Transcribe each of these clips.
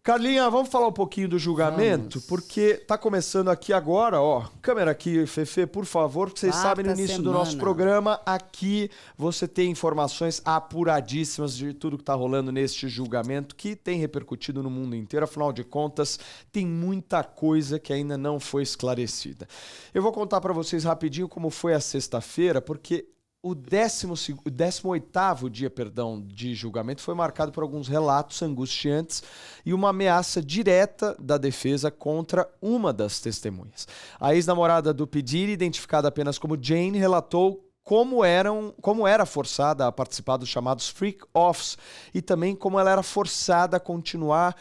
Carlinha, vamos falar um pouquinho do julgamento? Porque tá começando aqui agora, ó. Câmera aqui, Fefe, por favor, porque vocês sabem no início do nosso programa, aqui você tem informações apuradíssimas de tudo que tá rolando neste julgamento, que tem repercutido no mundo inteiro. Afinal de contas, tem muita coisa que ainda não foi esclarecida. Eu vou contar para vocês rapidinho como foi a sexta-feira, porque o 18º dia, de julgamento foi marcado por alguns relatos angustiantes e uma ameaça direta da defesa contra uma das testemunhas. A ex-namorada do P. Diddy, identificada apenas como Jane, relatou como era forçada a participar dos chamados freak-offs e também como ela era forçada a continuar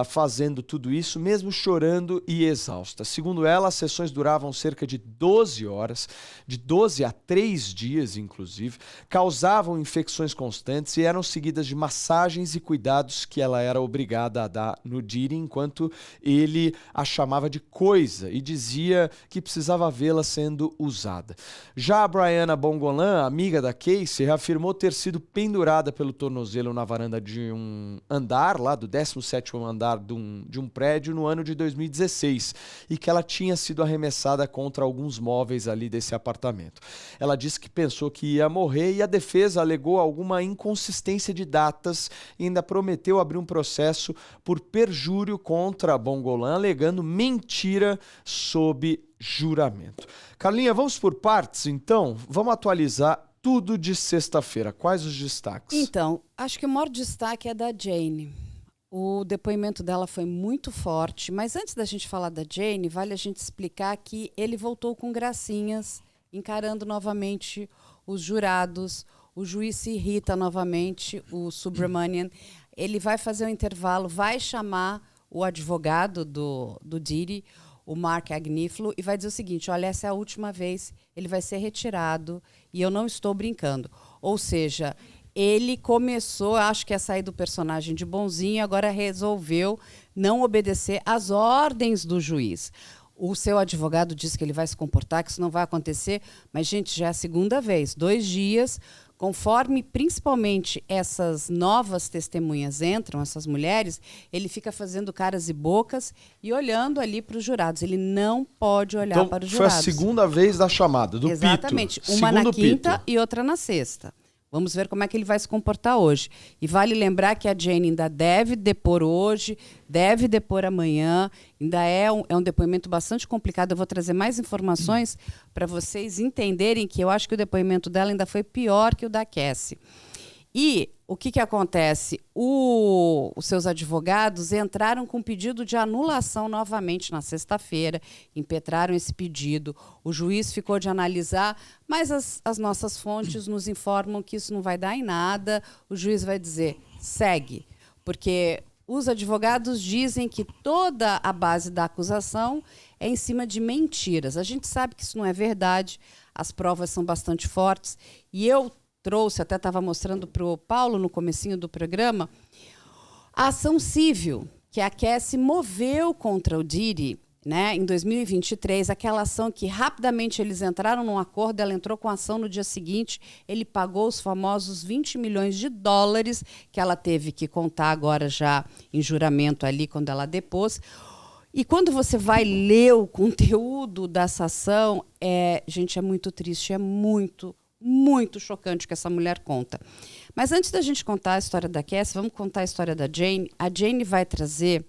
fazendo tudo isso, mesmo chorando e exausta. Segundo ela, as sessões duravam cerca de 12 horas, de 12 a 3 dias, inclusive, causavam infecções constantes e eram seguidas de massagens e cuidados que ela era obrigada a dar no Diddy, enquanto ele a chamava de coisa e dizia que precisava vê-la sendo usada. Já a Brianna Bongolan, amiga da Casey, afirmou ter sido pendurada pelo tornozelo na varanda de um andar, lá do 17º andar de um prédio no ano de 2016 e que ela tinha sido arremessada contra alguns móveis ali desse apartamento. Ela disse que pensou que ia morrer e a defesa alegou alguma inconsistência de datas e ainda prometeu abrir um processo por perjúrio contra a Bongolan, alegando mentira sob juramento. Carlinha, vamos por partes, então? Vamos atualizar tudo de sexta-feira. Quais os destaques? Então, acho que o maior destaque é da Jane. O depoimento dela foi muito forte, mas antes da gente falar da Jane, vale a gente explicar que ele voltou com gracinhas, encarando novamente os jurados, o juiz se irrita novamente, o Subramanian. Ele vai fazer um intervalo, vai chamar o advogado do Diddy, o Mark Agnifilo, e vai dizer o seguinte: olha, essa é a última vez, ele vai ser retirado e eu não estou brincando. Ou seja, ele começou, acho que ia sair do personagem de bonzinho, agora resolveu não obedecer às ordens do juiz. O seu advogado disse que ele vai se comportar, que isso não vai acontecer, mas, gente, já é a segunda vez, 2 dias, conforme principalmente essas novas testemunhas entram, essas mulheres, ele fica fazendo caras e bocas e olhando ali para os jurados. Ele não pode olhar para os jurados. Foi a segunda vez da chamada, do Exatamente. Pito. Uma na quinta e outra na sexta. Vamos ver como é que ele vai se comportar hoje. E vale lembrar que a Jane ainda deve depor hoje, deve depor amanhã. Ainda é um depoimento bastante complicado. Eu vou trazer mais informações para vocês entenderem que eu acho que o depoimento dela ainda foi pior que o da Cassie. E o que acontece? Os seus advogados entraram com pedido de anulação novamente na sexta-feira, impetraram esse pedido. O juiz ficou de analisar, mas as nossas fontes nos informam que isso não vai dar em nada. O juiz vai dizer, segue, porque os advogados dizem que toda a base da acusação é em cima de mentiras. A gente sabe que isso não é verdade, as provas são bastante fortes, e eu trouxe, até estava mostrando para o Paulo no comecinho do programa, a ação civil que a Cassie moveu contra o Diddy, né, em 2023, aquela ação que rapidamente eles entraram num acordo, ela entrou com a ação no dia seguinte, ele pagou os famosos 20 milhões de dólares que ela teve que contar agora já em juramento ali quando ela depôs. E quando você vai ler o conteúdo dessa ação, gente, é muito triste, é muito chocante o que essa mulher conta. Mas antes da gente contar a história da Cassie, vamos contar a história da Jane. A Jane vai trazer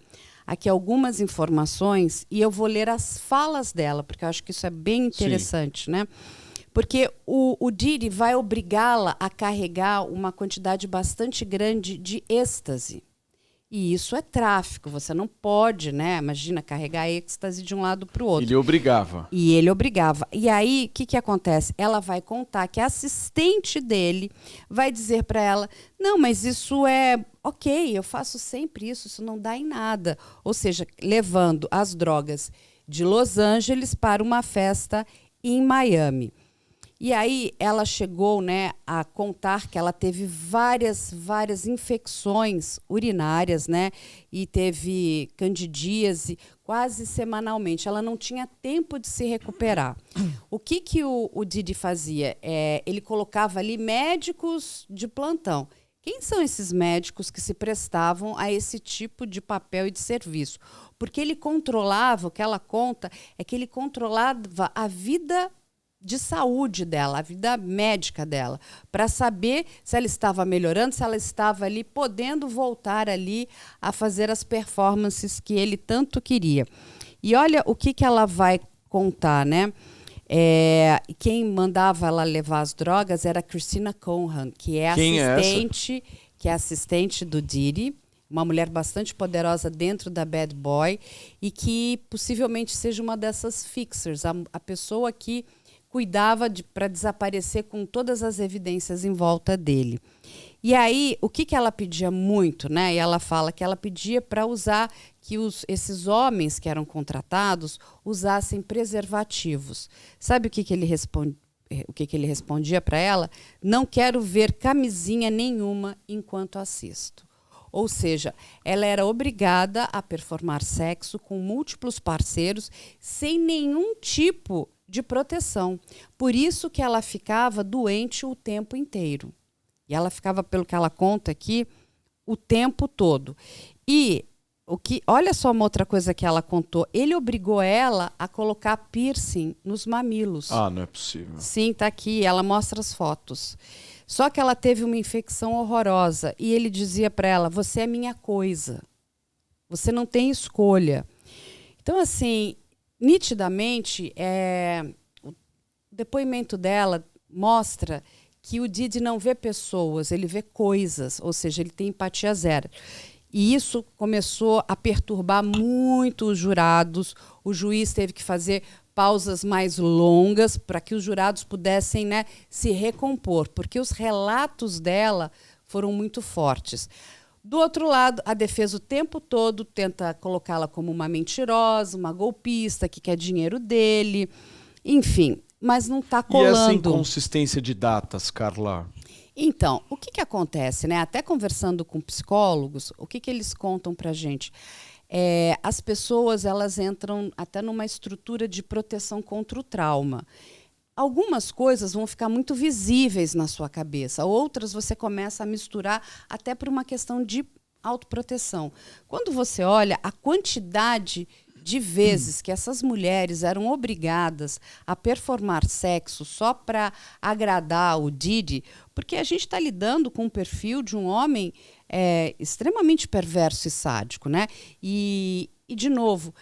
aqui algumas informações e eu vou ler as falas dela, porque eu acho que isso é bem interessante, né? Porque o Diddy vai obrigá-la a carregar uma quantidade bastante grande de êxtase. E isso é tráfico, você não pode, né? Imagina, carregar êxtase de um lado para o outro. Ele obrigava. E ele obrigava. E aí, o que acontece? Ela vai contar que a assistente dele vai dizer para ela, não, mas isso é ok, eu faço sempre isso não dá em nada. Ou seja, levando as drogas de Los Angeles para uma festa em Miami. E aí ela chegou, né, a contar que ela teve várias infecções urinárias, né, e teve candidíase quase semanalmente. Ela não tinha tempo de se recuperar. O que o Diddy fazia? Ele colocava ali médicos de plantão. Quem são esses médicos que se prestavam a esse tipo de papel e de serviço? Porque ele controlava, o que ela conta é que ele controlava a vida de saúde dela, a vida médica dela, para saber se ela estava melhorando, se ela estava ali podendo voltar ali a fazer as performances que ele tanto queria. E olha o que ela vai contar, né? Quem mandava ela levar as drogas era a Christina Conran, que é assistente do Diddy, uma mulher bastante poderosa dentro da Bad Boy e que possivelmente seja uma dessas fixers, a pessoa que cuidava para desaparecer com todas as evidências em volta dele. E aí, o que ela pedia muito, né? E ela fala que ela pedia para usar, que esses homens que eram contratados usassem preservativos. Sabe o que ele responde? O que ele respondia para ela? Não quero ver camisinha nenhuma enquanto assisto. Ou seja, ela era obrigada a performar sexo com múltiplos parceiros sem nenhum tipo de proteção. Por isso que ela ficava doente o tempo inteiro. E ela ficava, pelo que ela conta aqui, o tempo todo. E olha só uma outra coisa que ela contou. Ele obrigou ela a colocar piercing nos mamilos. Ah, não é possível. Sim, tá aqui. Ela mostra as fotos. Só que ela teve uma infecção horrorosa. E ele dizia para ela, você é minha coisa. Você não tem escolha. Então, assim, nitidamente, o depoimento dela mostra que o Diddy não vê pessoas, ele vê coisas, ou seja, ele tem empatia zero. E isso começou a perturbar muito os jurados. O juiz teve que fazer pausas mais longas para que os jurados pudessem, né, se recompor, porque os relatos dela foram muito fortes. Do outro lado, a defesa o tempo todo tenta colocá-la como uma mentirosa, uma golpista, que quer dinheiro dele, enfim, mas não está colando. E essa inconsistência de datas, Carla? Então, o que acontece, né? Até conversando com psicólogos, o que eles contam para a gente? As pessoas, elas entram até numa estrutura de proteção contra o trauma. Algumas coisas vão ficar muito visíveis na sua cabeça, outras você começa a misturar até por uma questão de autoproteção. Quando você olha a quantidade de vezes que essas mulheres eram obrigadas a performar sexo só para agradar o Diddy, porque a gente está lidando com um perfil de um homem extremamente perverso e sádico, né? E de novo,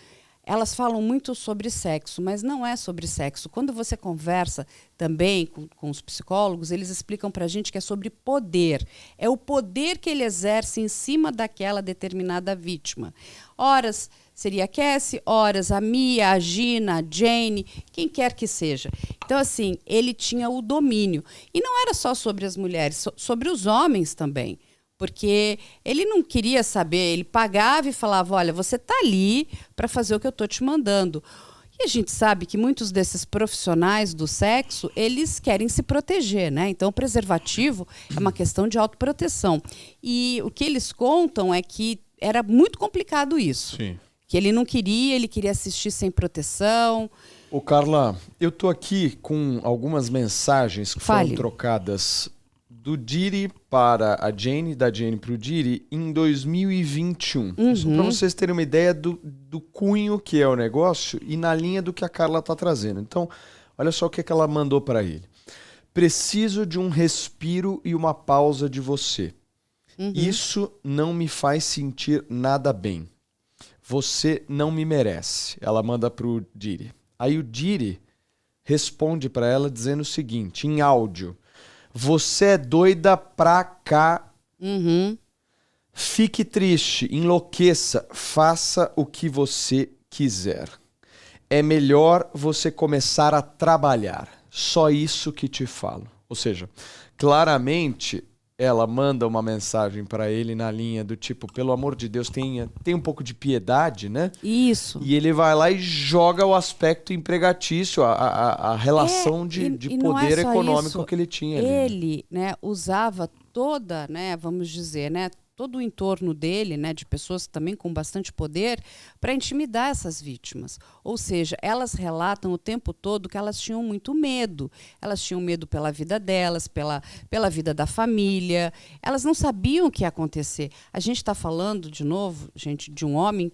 elas falam muito sobre sexo, mas não é sobre sexo. Quando você conversa também com os psicólogos, eles explicam para a gente que é sobre poder. É o poder que ele exerce em cima daquela determinada vítima. Horas seria a Cassie, horas a Mia, a Gina, a Jane, quem quer que seja. Então, assim, ele tinha o domínio. E não era só sobre as mulheres, sobre os homens também. Porque ele não queria saber, ele pagava e falava, olha, você está ali para fazer o que eu estou te mandando. E a gente sabe que muitos desses profissionais do sexo, eles querem se proteger, né? Então, o preservativo é uma questão de autoproteção. E o que eles contam é que era muito complicado isso. Sim. Que ele não queria, ele queria assistir sem proteção. Ô, Carla, eu tô aqui com algumas mensagens que foram trocadas do Diddy para a Jane, da Jane para o Diddy, em 2021. Só para vocês terem uma ideia do cunho que é o negócio e na linha do que a Carla está trazendo. Então, olha só o que ela mandou para ele. Preciso de um respiro e uma pausa de você. Isso não me faz sentir nada bem. Você não me merece. Ela manda pro Diddy. Aí o Diddy responde para ela dizendo o seguinte, em áudio. Você é doida pra cá. Fique triste, enlouqueça, faça o que você quiser. É melhor você começar a trabalhar. Só isso que te falo. Ou seja, claramente ela manda uma mensagem para ele na linha do tipo, pelo amor de Deus, tem um pouco de piedade, né? Isso. E ele vai lá e joga o aspecto empregatício, a relação de poder econômico que ele tinha ali. Ele, né, usava toda, né, vamos dizer, né, todo o entorno dele, né, de pessoas também com bastante poder, para intimidar essas vítimas. Ou seja, elas relatam o tempo todo que elas tinham muito medo. Elas tinham medo pela vida delas, pela vida da família. Elas não sabiam o que ia acontecer. A gente está falando, de novo, gente, de um homem